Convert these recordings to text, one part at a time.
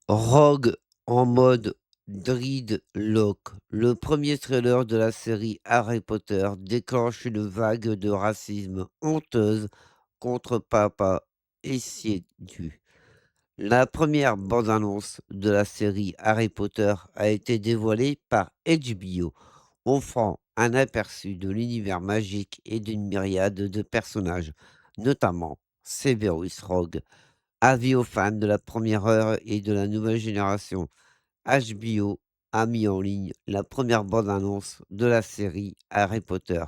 Rogue en mode Dreadlock. Le premier trailer de la série Harry Potter déclenche une vague de racisme honteuse contre Papa et Siedu. La première bande-annonce de la série Harry Potter a été dévoilée par HBO, offrant un aperçu de l'univers magique et d'une myriade de personnages, notamment Severus Rogue. Avis aux fans de la première heure et de la nouvelle génération, HBO a mis en ligne la première bande-annonce de la série Harry Potter.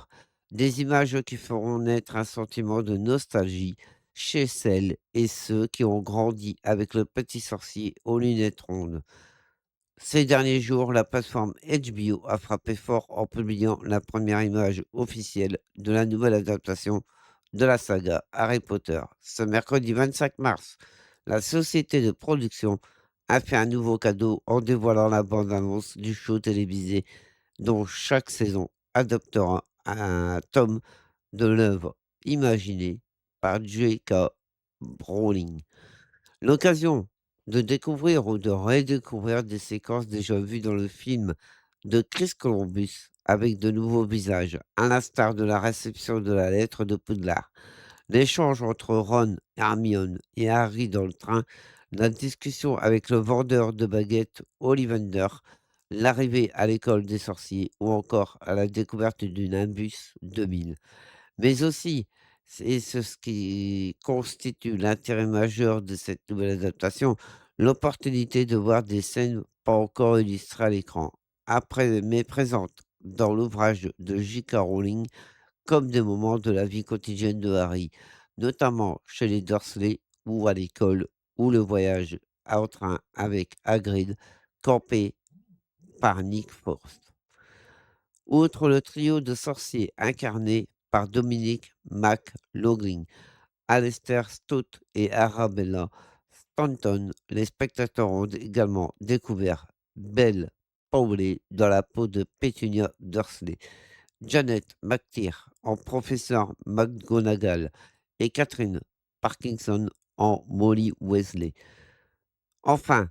Des images qui feront naître un sentiment de nostalgie chez celles et ceux qui ont grandi avec le petit sorcier aux lunettes rondes. Ces derniers jours, la plateforme HBO a frappé fort en publiant la première image officielle de la nouvelle adaptation de la saga Harry Potter. Ce mercredi 25 mars, la société de production a fait un nouveau cadeau en dévoilant la bande-annonce du show télévisé dont chaque saison adoptera un tome de l'œuvre imaginée par J.K. Rowling. L'occasion de découvrir ou de redécouvrir des séquences déjà vues dans le film de Chris Columbus avec de nouveaux visages, à l'instar de la réception de la lettre de Poudlard, l'échange entre Ron, Hermione et Harry dans le train, la discussion avec le vendeur de baguettes Ollivander, l'arrivée à l'école des sorciers ou encore à la découverte du Nimbus 2000. Mais aussi, c'est ce qui constitue l'intérêt majeur de cette nouvelle adaptation, l'opportunité de voir des scènes pas encore illustrées à l'écran, après mais présentes dans l'ouvrage de J.K. Rowling, comme des moments de la vie quotidienne de Harry, notamment chez les Dursley ou à l'école, ou le voyage en train avec Hagrid, campé par Nick Frost. Outre le trio de sorciers incarné par Dominic McLaughlin, Alistair Stout et Arabella Stanton, les spectateurs ont également découvert Belle Powley dans la peau de Petunia Dursley, Janet McTeer en professeur McGonagall et Catherine Parkinson en Molly Weasley. Enfin,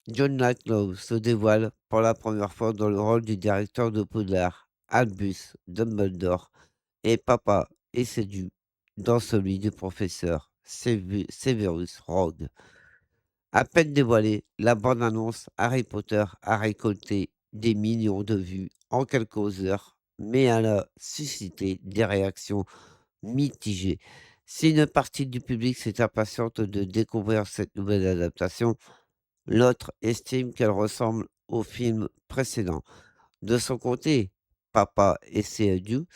John Lightlow se dévoile pour la première fois dans le rôle du directeur de Poudlard, Albus Dumbledore, et Papa est séduit dans celui du professeur Severus Rogue. À peine dévoilée, la bande-annonce Harry Potter a récolté des millions de vues en quelques heures, mais elle a suscité des réactions mitigées. Si une partie du public s'est impatiente de découvrir cette nouvelle adaptation, l'autre estime qu'elle ressemble au film précédent. De son côté, Papa et Dieu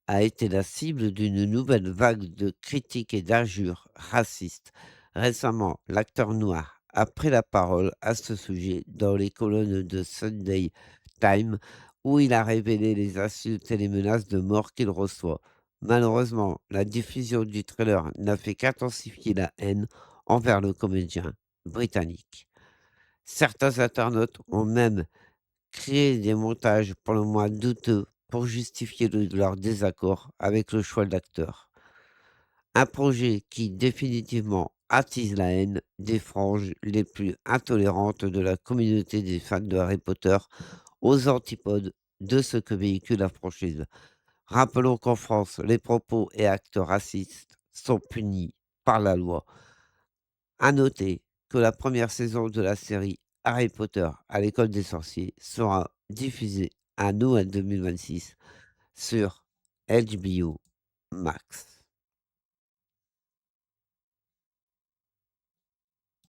a été la cible d'une nouvelle vague de critiques et d'injures racistes. Récemment, l'acteur noir a pris la parole à ce sujet dans les colonnes de Sunday Times où il a révélé les insultes et les menaces de mort qu'il reçoit. Malheureusement, la diffusion du trailer n'a fait qu'intensifier la haine envers le comédien britannique. Certains internautes ont même créé des montages pour le moins douteux pour justifier leur désaccord avec le choix de l'acteur. Un projet qui définitivement attise la haine des franges les plus intolérantes de la communauté des fans de Harry Potter aux antipodes de ce que véhicule la franchise. Rappelons qu'en France, les propos et actes racistes sont punis par la loi. À noter que la première saison de la série Harry Potter à l'école des sorciers sera diffusée à Noël 2026 sur HBO Max.